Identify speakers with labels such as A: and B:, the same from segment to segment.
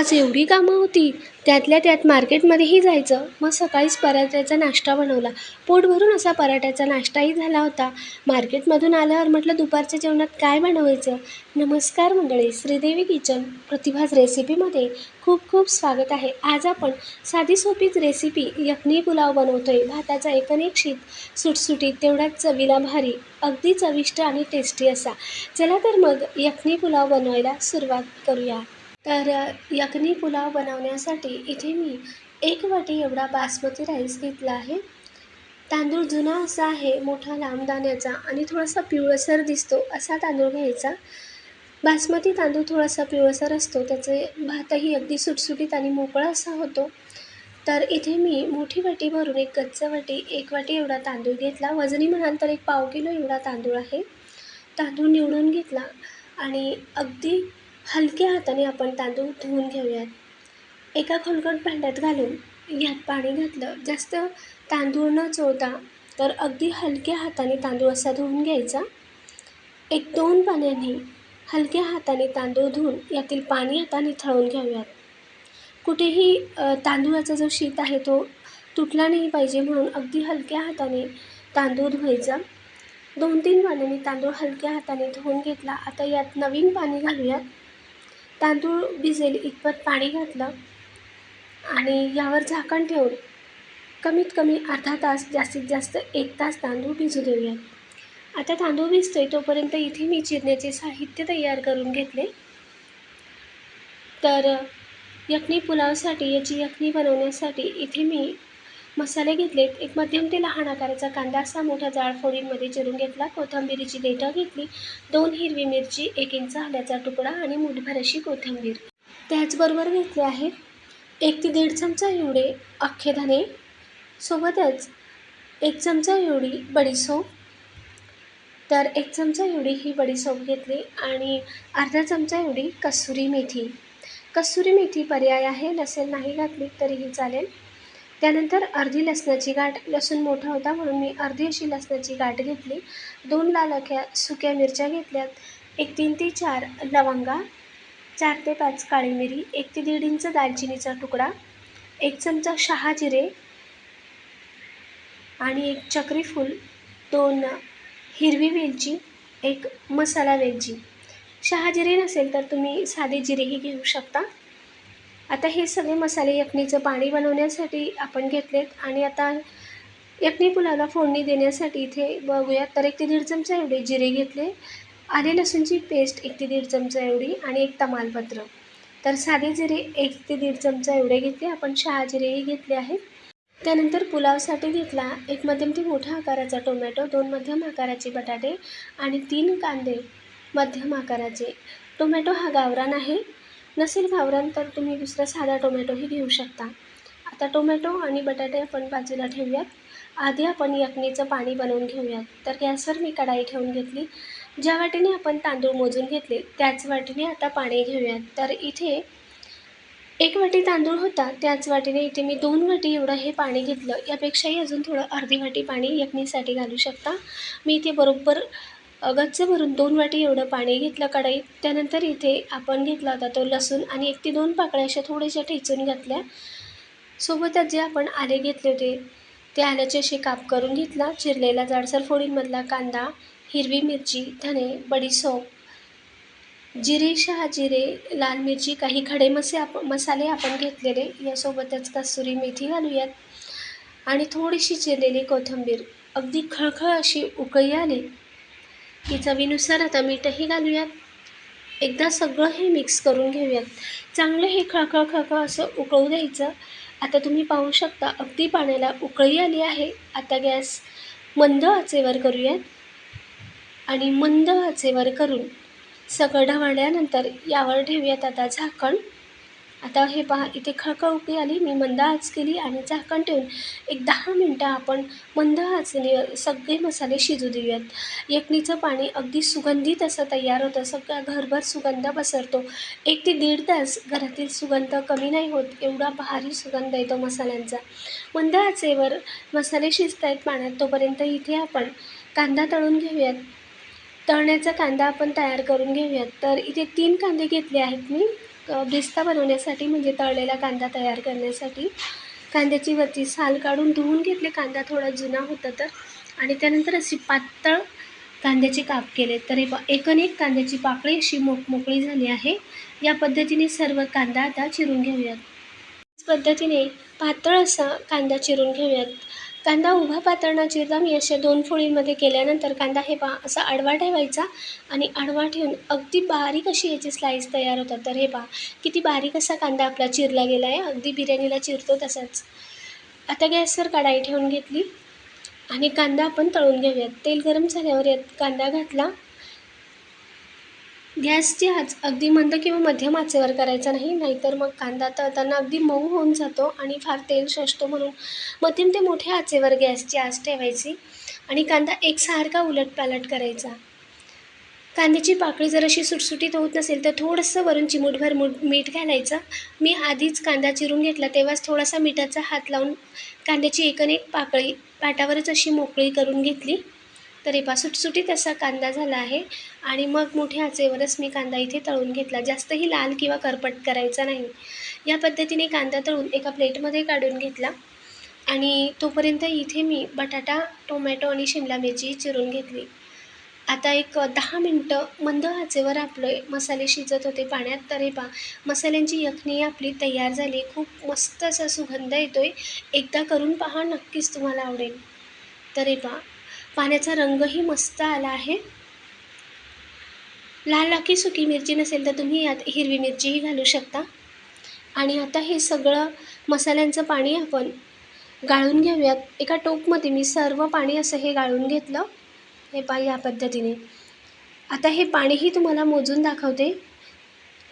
A: आज एवढी कामं होती, त्यातल्या त्यात मार्केटमध्येही जायचं. मग सकाळीच पराठ्याचा नाश्ता बनवला. पोट भरून असा पराठ्याचा नाश्ताही झाला होता. मार्केटमधून आल्यावर म्हटलं दुपारच्या जेवणात काय बनवायचं. नमस्कार मंडळी, श्रीदेवी किचन प्रतिभाज रेसिपीमध्ये खूप खूप स्वागत आहे. आज आपण साधी सोपीच रेसिपी यखनी पुलाव बनवतोय. भाताचा एकनेक शीत सुटसुटीत, तेवढाच चवीला भारी, अगदी चविष्ट आणि टेस्टी असा. चला तर मग यखनी पुलाव बनवायला सुरुवात करूया. तर यखनी पुलाव बनवण्यासाठी इथे मी 1 वाटी एवढा बासमती राईस घेतला आहे. तांदूळ जुना असा आहे, मोठा लांब दाण्याचा आणि थोडासा पिवळसर दिसतो असा तांदूळ घ्यायचा. बासमती तांदूळ थोडासा पिवळसर असतो, त्याचे भातही अगदी सुटसुटीत आणि मोकळा असा होतो. तर इथे मी मोठी वाटी भरून 1 गच्च वाटी 1 वाटी एवढा तांदूळ घेतला. वजनी म्हणाल तर 1 पाव किलो एवढा तांदूळ आहे. तांदूळ निवडून घेतला आणि अगदी हलक्या हाताने आपण तांदूळ धुवून घेऊयात. एका खोलगट भांड्यात घालून यात पाणी घातलं. जास्त तांदूळ न चोळता तर अगदी हलक्या हाताने तांदूळ असा धुवून घ्यायचा. 1-2 पाण्याने हलक्या हाताने तांदूळ धुवून यातील पाणी आता निथळून घेऊयात. कुठेही तांदूळाचा जो शीत आहे तो तुटला नाही पाहिजे, म्हणून अगदी हलक्या हाताने तांदूळ धुवायचा. 2-3 पाण्याने तांदूळ हलक्या हाताने धुवून घेतला. आता यात नवीन पाणी घालूयात. तांदूळ भिजेल इतपत पाणी घातलं आणि यावर झाकण ठेवून कमीत कमी अर्धा तास, जास्तीत जास्त 1 तास तांदूळ भिजू देऊयात. आता तांदूळ भिजतोय तोपर्यंत इथे मी चिरण्याचे साहित्य तयार करून घेतले. तर यखनी पुलावसाठी, याची यखनी बनवण्यासाठी इथे मी मसाले घेतलेत. 1 मध्यम ते लहान आकाराचा कांदा असा मोठा जाड फोडींमध्ये चिरून घेतला. कोथिंबिरीची देठं घेतली. 2 हिरवी मिरची, 1 इंच आल्याचा तुकडा आणि मूठभर अशी कोथिंबीर. त्याचबरोबर घेतले आहेत 1 ते 1.5 चमचा एवढे अख्खे धने. सोबतच 1 चमचा एवढी बडीशोप. तर 1 चमचा एवढी ही बडीशोप घेतली आणि अर्धा चमचा एवढी कसुरी मेथी. कसुरी मेथी पर्याय आहे, नसेल नाही घातली तरीही चालेल. त्यानंतर अर्धी लसणाची गाठ. लसूण मोठा होता म्हणून मी अर्धी अशी लसणाची गाठ घेतली. 2 लाल सुक्या मिरच्या घेतल्यात. 1 3 ते 4 लवंगा, 4 ते 5 काळी मिरी, 1 ते 1.5 इंच दालचिनीचा तुकडा, 1 चमचा शहाजिरे आणि 1 चक्री फूल, 2 हिरवी वेलची, 1 मसाला वेलची. शहाजिरे नसेल तर तुम्ही साधे जिरेही घेऊ शकता. आता हे सगळे मसाले यखनीचं पाणी बनवण्यासाठी आपण घेतलेत आणि आता यखनी पुलावला फोडणी देण्यासाठी इथे बघूयात. तर 1 ते 1.5 चमचा एवढे जिरे घेतले. आले लसूणची पेस्ट 1 ते 1.5 चमचा एवढी आणि 1 तमालपत्र. तर साधे जिरे 1 ते 1.5 चमचा एवढे घेतले. आपण शहाजिरेही घेतले आहेत. त्यानंतर पुलावसाठी घेतला 1 मध्यम ते मोठ्या आकाराचा टोमॅटो, 2 मध्यम आकाराचे बटाटे आणि 3 कांदे मध्यम आकाराचे. टोमॅटो हा गावरान आहे, नसेल गावरान तर तुम्ही दुसरा साधा टोमॅटोही घेऊ शकता. आता टोमॅटो आणि बटाटे आपण बाजूला ठेवूयात. आधी आपण यखनीचं पाणी बनवून घेऊयात. तर गॅसवर मी कढाई ठेवून घेतली. ज्या वाटीने आपण तांदूळ मोजून घेतले त्याच वाटीने आता पाणी घेऊयात. तर इथे 1 वाटी तांदूळ होता, त्याच वाटीने इथे मी 2 वाटी एवढं हे पाणी घेतलं. यापेक्षाही अजून थोडं अर्धी वाटी पाणी यखनीसाठी घालू शकता. मी इथे बरोबर गच्च भरून 2 वाटी एवढं पाणी घेतलं कढईत. त्यानंतर इथे आपण घेतला होता तो लसूण आणि 1 ते 2 पाकळ्या अशा थोड्याशा ठेचून घातल्या. सोबतच जे आपण आले घेतले होते ते आल्याचे असे काप करून घेतला. चिरलेला जाडसर फोडींमधला कांदा, हिरवी मिरची, धने, बडीशोप, जिरे, शहाजिरे, लाल मिरची, काही खडे मसाले आपण घेतलेले. यासोबतच कसुरी मेथी घालूयात आणि थोडीशी चिरलेली कोथिंबीर. अगदी खळखळ अशी उकळी आली की चवीनुसार आता मीठही घालूयात. एकदा सगळं हे मिक्स करून घेऊयात. चांगलं हे खळखळ खळखळ असं उकळू द्यायचं. आता तुम्ही पाहू शकता अगदी पाण्याला उकळी आली आहे. आता गॅस मंद आचेवर करूयात आणि मंद आचेवर करून सगळं ढवळल्यानंतर यावर ठेवूयात आता झाकण. आता हे पहा, इथे खळखळ उकळी आली. मी मंद आच केली आणि झाकण ठेवून 10 मिनटं आपण मंद आचेवर सगळे मसाले शिजू देऊयात. यखनीचं पाणी अगदी सुगंधित असं तयार होतं. सगळा घरभर सुगंध पसरतो. 1 ते 1.5 तास घरातील सुगंध कमी नाही होत, एवढा भारी सुगंध येतो मसाल्यांचा. मंद आचेवर मसाले शिजत आहेत पाण्यात, तोपर्यंत इथे आपण कांदा तळून घेऊयात. तळण्याचा कांदा आपण तयार करून घेऊयात. तर इथे 3 कांदे घेतले आहेत मी. ब्रिस्ता बनवण्यासाठी म्हणजे तळलेला कांदा तयार करण्यासाठी कांद्याची वरची साल काढून धुवून घेतले. कांदा थोडा जुना होता तर, आणि त्यानंतर अशी पातळ कांद्याचे काप केले. तर हे एकूण एक कांद्याची पाकळी अशी मोकळी झाली आहे. या पद्धतीने सर्व कांदा आता चिरून घेऊयात. याच पद्धतीने पातळ असा कांदा चिरून घेऊयात. कांदा उभा पातळ न चिरता मी अशा 2 फोळींमध्ये केल्यानंतर कांदा हे पहा असा आडवा ठेवायचा आणि आडवा ठेवून अगदी बारीक अशी याची स्लाईस तयार होतात. तर हे पहा किती बारीक असा कांदा आपला चिरला गेला आहे, अगदी बिर्याणीला चिरतो तसाच. आता गॅसवर कढाई ठेवून घेतली आणि कांदा आपण तळून घेऊयात. तेल गरम झाल्यावर यात कांदा घातला. गॅसची आच अगदी मंद किंवा मध्यम आचेवर करायचा नाही, नाहीतर मग कांदा तळताना अगदी मऊ होऊन जातो आणि फार तेल शोषतो. म्हणून मध्यम ते मोठ्या आचेवर गॅसची आच ठेवायची आणि कांदा एकसारखा उलटपालट करायचा. कांद्याची पाकळी जर अशी सुटसुटीत होत नसेल तर थोडंसं वरून चिमूटभर मीठ घालायचं. मी आधीच कांदा चिरून घेतला तेव्हाच थोडासा मिठाचा हात लावून कांद्याची एकूण एक पाकळी पाटावरच अशी मोकळी करून घेतली. तर हे पहा सुटसुटीत असा कांदा झाला आहे आणि मग मोठ्या आचेवरच मी कांदा इथे तळून घेतला. जास्तही लाल किंवा करपट करायचा नाही. या पद्धतीने कांदा तळून एका प्लेटमध्ये काढून घेतला आणि तोपर्यंत इथे मी बटाटा, टोमॅटो आणि शिमला मिरची चिरून घेतली. आता एक 10 मिनटं मंद आचेवर आपले मसाले शिजत होते पाण्यात. तर हे पहा मसाल्यांची यखणी आपली तयार झाली. खूप मस्त असा सुगंध येतोय. एकदा करून पहा, नक्कीच तुम्हाला आवडेल. तर हे पहा पाण्याचा रंगही मस्त आला आहे. लाल आखी सुकी मिरची नसेल तर तुम्ही यात हिरवी मिरचीही घालू शकता. आणि आता हे सगळं मसाल्यांचं पाणी आपण गाळून घेऊयात. एका टोपमध्ये मी सर्व पाणी असं हे गाळून घेतलं. हे पहा या पद्धतीने. आता हे पाणीही तुम्हाला मोजून दाखवते.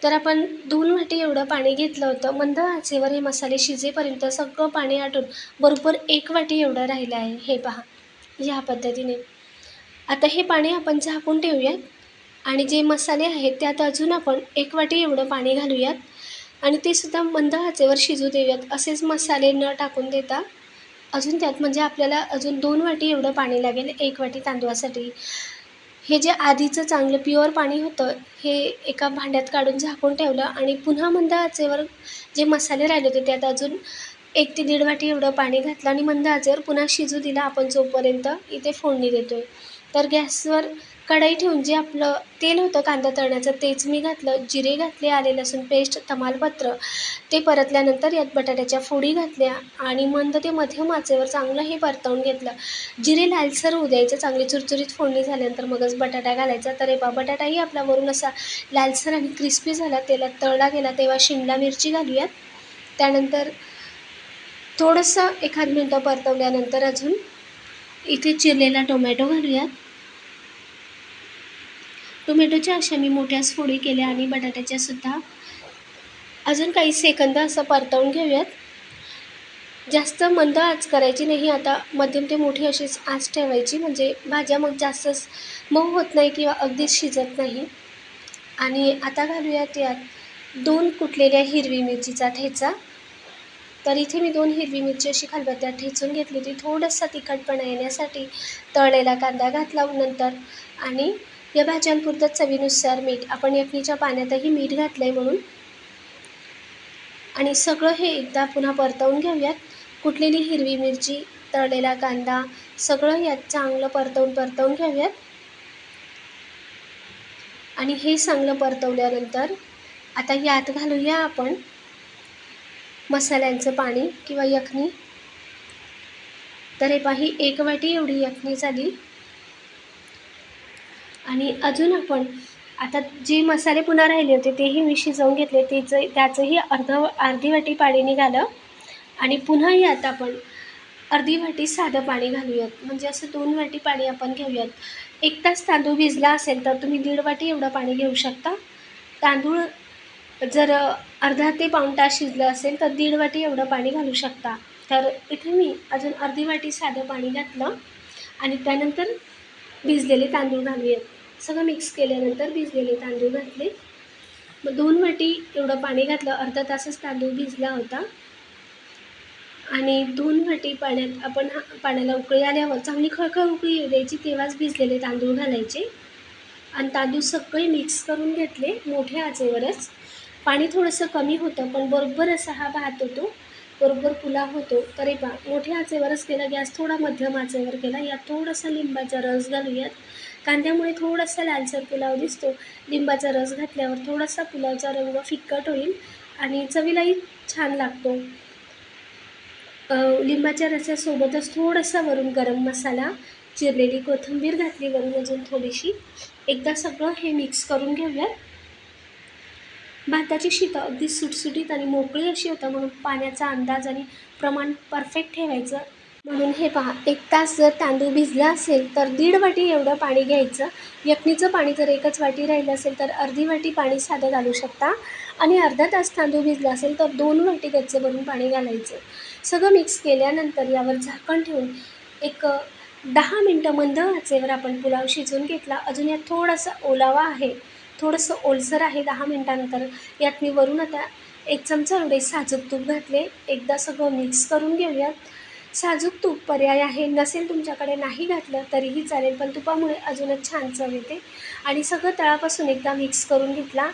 A: तर आपण 2 वाटी एवढं पाणी घेतलं होतं. मंद आचेवर हे मसाले शिजेपर्यंत सगळं पाणी आटून बरोबर 1 वाटी एवढं राहिलं आहे. हे पहा या पद्धतीने. आता हे पाणी आपण झाकून ठेवूयात आणि जे मसाले आहेत त्यात अजून आपण 1 वाटी एवढं पाणी घालूयात आणि ते सुद्धा मंद आचेवर शिजू देऊयात. असेच मसाले न टाकून देता अजून त्यात म्हणजे आपल्याला अजून 2 वाटी एवढं पाणी लागेल 1 वाटी तांदूळासाठी. हे जे आधीचं चांगलं प्युअर पाणी होतं हे एका भांड्यात काढून झाकून ठेवलं आणि पुन्हा मंद आचेवर जे मसाले राहिले होते त्यात अजून 1 ते 1.5 वाटी एवढं पाणी घातलं आणि मंद आचेवर पुन्हा शिजू दिला आपण जोपर्यंत इथे फोडणी देतोय. तर गॅसवर कढई ठेवून जे आपलं तेल होतं कांदा तळण्याचं तेच मी घातलं. जिरे घातले, आले लसूण पेस्ट, तमालपत्र ते परतल्यानंतर यात बटाट्याच्या फोडी घातल्या आणि मंद ते मध्यम आचेवर चांगलं हे परतवून घेतलं. जिरे लालसर होऊ द्यायचं. चांगली चुरचुरीत फोडणी झाल्यानंतर मगच बटाटा घालायचा. तर हे पहा बटाटाही आपला वरून असा लालसर आणि क्रिस्पी झाला, तेलात तळला गेला. तेव्हा शिमला मिरची घालूयात. त्यानंतर थोडंसं 1 मिनटं परतवल्यानंतर अजून इथे चिरलेला टोमॅटो घालूयात. टोमॅटोच्या अशा मी मोठ्याच फोडी केल्या आणि बटाट्याच्या सुद्धा. अजून काही सेकंद असं परतवून घेऊयात. जास्त मंद आच करायची नाही. आता मध्यम ते मोठी अशीच आच ठेवायची म्हणजे भाज्या मग जास्त मऊ होत नाही किंवा अगदीच शिजत नाही. आणि आता घालूयात यात 2 कुटलेल्या हिरवी मिरचीचा ठेचा. तर इथे मी 2 हिरवी मिरची अशी खलबत्त्यात ठेचून घेतली होती. थोडासा तिखटपणा येण्यासाठी तळलेला कांदा घातला नंतर आणि या भाज्यांपुरतं चवीनुसार मीठ. आपण यखनीच्या पाण्यातही मीठ घातलं आहे म्हणून. आणि सगळं हे एकदा पुन्हा परतवून घेऊयात. कुटलेली हिरवी मिरची, तळलेला कांदा सगळं यात चांगलं परतवून घेऊयात. आणि हे चांगलं परतवल्यानंतर आता यात घालूया आपण मसाल्यांचं पाणी किंवा यखनी. तर हे पहा ही 1 वाटी एवढी यखनी झाली. आणि अजून आपण आता जे मसाले पुन्हा राहिले होते तेही मी शिजवून घेतले. त्याचंही अर्धी वाटी पाणी निघालं. आणि पुन्हा यात आपण अर्धी वाटी साधं पाणी घालूयात. म्हणजे असं 2 वाटी पाणी आपण घेऊयात. 1 तास तांदूळ भिजला असेल तर तुम्ही 1.5 वाटी एवढं पाणी घेऊ शकता. तांदूळ जर अर्धा ते पाऊण तास शिजलं असेल तर 1.5 वाटी एवढं पाणी घालू शकता. तर इथे मी अजून अर्धी वाटी साधं पाणी घातलं आणि त्यानंतर भिजलेले तांदूळ घालूयात. सगळं मिक्स केल्यानंतर भिजलेले तांदूळ घातले. मग 2 वाटी एवढं पाणी घातलं. अर्धा तासच तांदूळ भिजला होता. आणि 2 वाटी पाण्यात आपण पाण्याला उकळी आल्यावर चांगली खळखळ उकळी येऊ द्यायची. तेव्हाच भिजलेले तांदूळ घालायचे आणि तांदूळ सगळे मिक्स करून घेतले मोठ्या आचेवरच. पाणी थोडंसं कमी होतं, पण बरोबर असा हा भात होतो, बरोबर पुलाव होतो. तर हे पहा, मोठ्या आचेवरच केला, गॅस थोडा मध्यम आचेवर केला. यात थोडासा लिंबाचा रस घालूयात. कांद्यामुळे थोडासा लालसर पुलाव दिसतो. लिंबाचा रस घातल्यावर थोडासा पुलावचा रंग फिक्कट होईल आणि चवीलाही छान लागतो. लिंबाच्या रसासोबतच थोडासा वरून गरम मसाला, चिरलेली कोथिंबीर घातली वरून अजून थोडीशी. एकदा सगळं हे मिक्स करून घेऊयात. भाताची शीतं अगदी सुटसुटीत आणि मोकळी अशी होतं, म्हणून पाण्याचा अंदाज आणि प्रमाण परफेक्ट ठेवायचं. म्हणून हे पहा, 1 तास जर तांदूळ भिजला असेल तर 1.5 वाटी एवढं पाणी घ्यायचं. यखनीचं पाणी जर 1च वाटी राहिलं असेल तर अर्धी वाटी पाणी साधं घालू शकता आणि अर्धा तास तांदूळ भिजला असेल तर 2 वाटी गच्च भरून पाणी घालायचं. सगळं मिक्स केल्यानंतर यावर झाकण ठेवून एक 10 मिनटं मंद आचेवर आपण पुलाव शिजवून घेतला. अजून यात थोडासा ओलावा आहे, थोडंसं ओलसर आहे. 10 मिनटानंतर यात मी वरून आता 1 चमचा एवढे साजूक तूप घातले. एकदा सगळं मिक्स करून घेऊयात. साजूक तूप पर्याय आहे, नसेल तुमच्याकडे नाही घातलं तरीही चालेल, पण तुपामुळे अजूनच छान चव येते. आणि सगळं तळापासून एकदा मिक्स करून घेतला.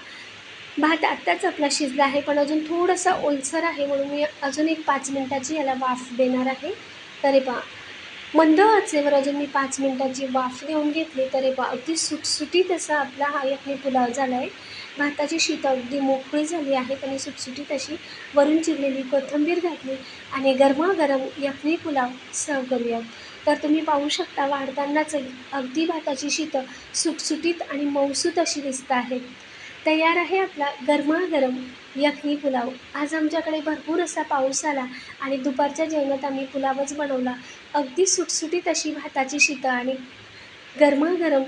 A: भात आत्ताच आपला शिजला आहे, पण अजून थोडासा ओलसर आहे, म्हणून मी अजून एक 5 मिनटाची याला वाफ देणार आहे. तर हे पहा, मंद आचेवर अजून मी 5 मिनटाची वाफ देऊन घेतली. तर हे पहा, अगदी सुटसुटीत असा आपला हा यखनी पुलाव झाला आहे. भाताची शीतं अगदी मोकळी झाली आहेत आणि सुटसुटीत अशी वरून चिरलेली कोथिंबीर घातली आणि गरमागरम यखनी पुलाव सर्व करूयात. तर तुम्ही पाहू शकता, वाढतानाच अगदी भाताची शीतं सुटसुटीत आणि मऊसूत अशी दिसत आहेत. तयार आहे आपला गरमागरम यखनी पुलाव. आज आमच्याकडे भरपूर असा पाऊस आला आणि दुपारच्या जेवणात आम्ही पुलावच बनवला. अगदी सुटसुटीत अशी भाताची शीतं आणि गरमागरम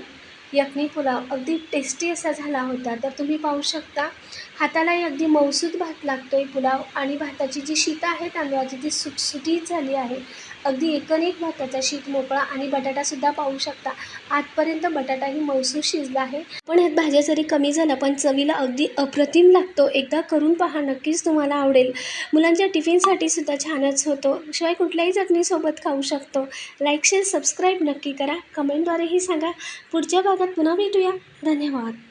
A: यखनी पुलाव अगदी टेस्टी असा झाला होता. तर तुम्ही पाहू शकता, हातालाही अगदी मऊसूत भात लागतो आहे पुलाव आणि भाताची जी शीतं आहे तांदूळाची ती सुटसुटीत झाली आहे. अगदी एकन-एक भाताचा शीत मोकळा आणि बटाटासुद्धा पाहू शकता, आतपर्यंत बटाटाही मऊसूत शिजला आहे. पण ह्यात भाज्या जरी कमी झाल्या पण चवीला अगदी अप्रतिम लागतो. एकदा करून पहा, नक्कीच तुम्हाला आवडेल. मुलांच्या टिफिनसाठी सुद्धा छानच होतो, शिवाय कुठल्याही चटणीसोबत खाऊ शकतो. लाईक, शेअर, सबस्क्राईब नक्की करा. कमेंटद्वारेही सांगा. पुढच्या भागात पुन्हा भेटूया. धन्यवाद.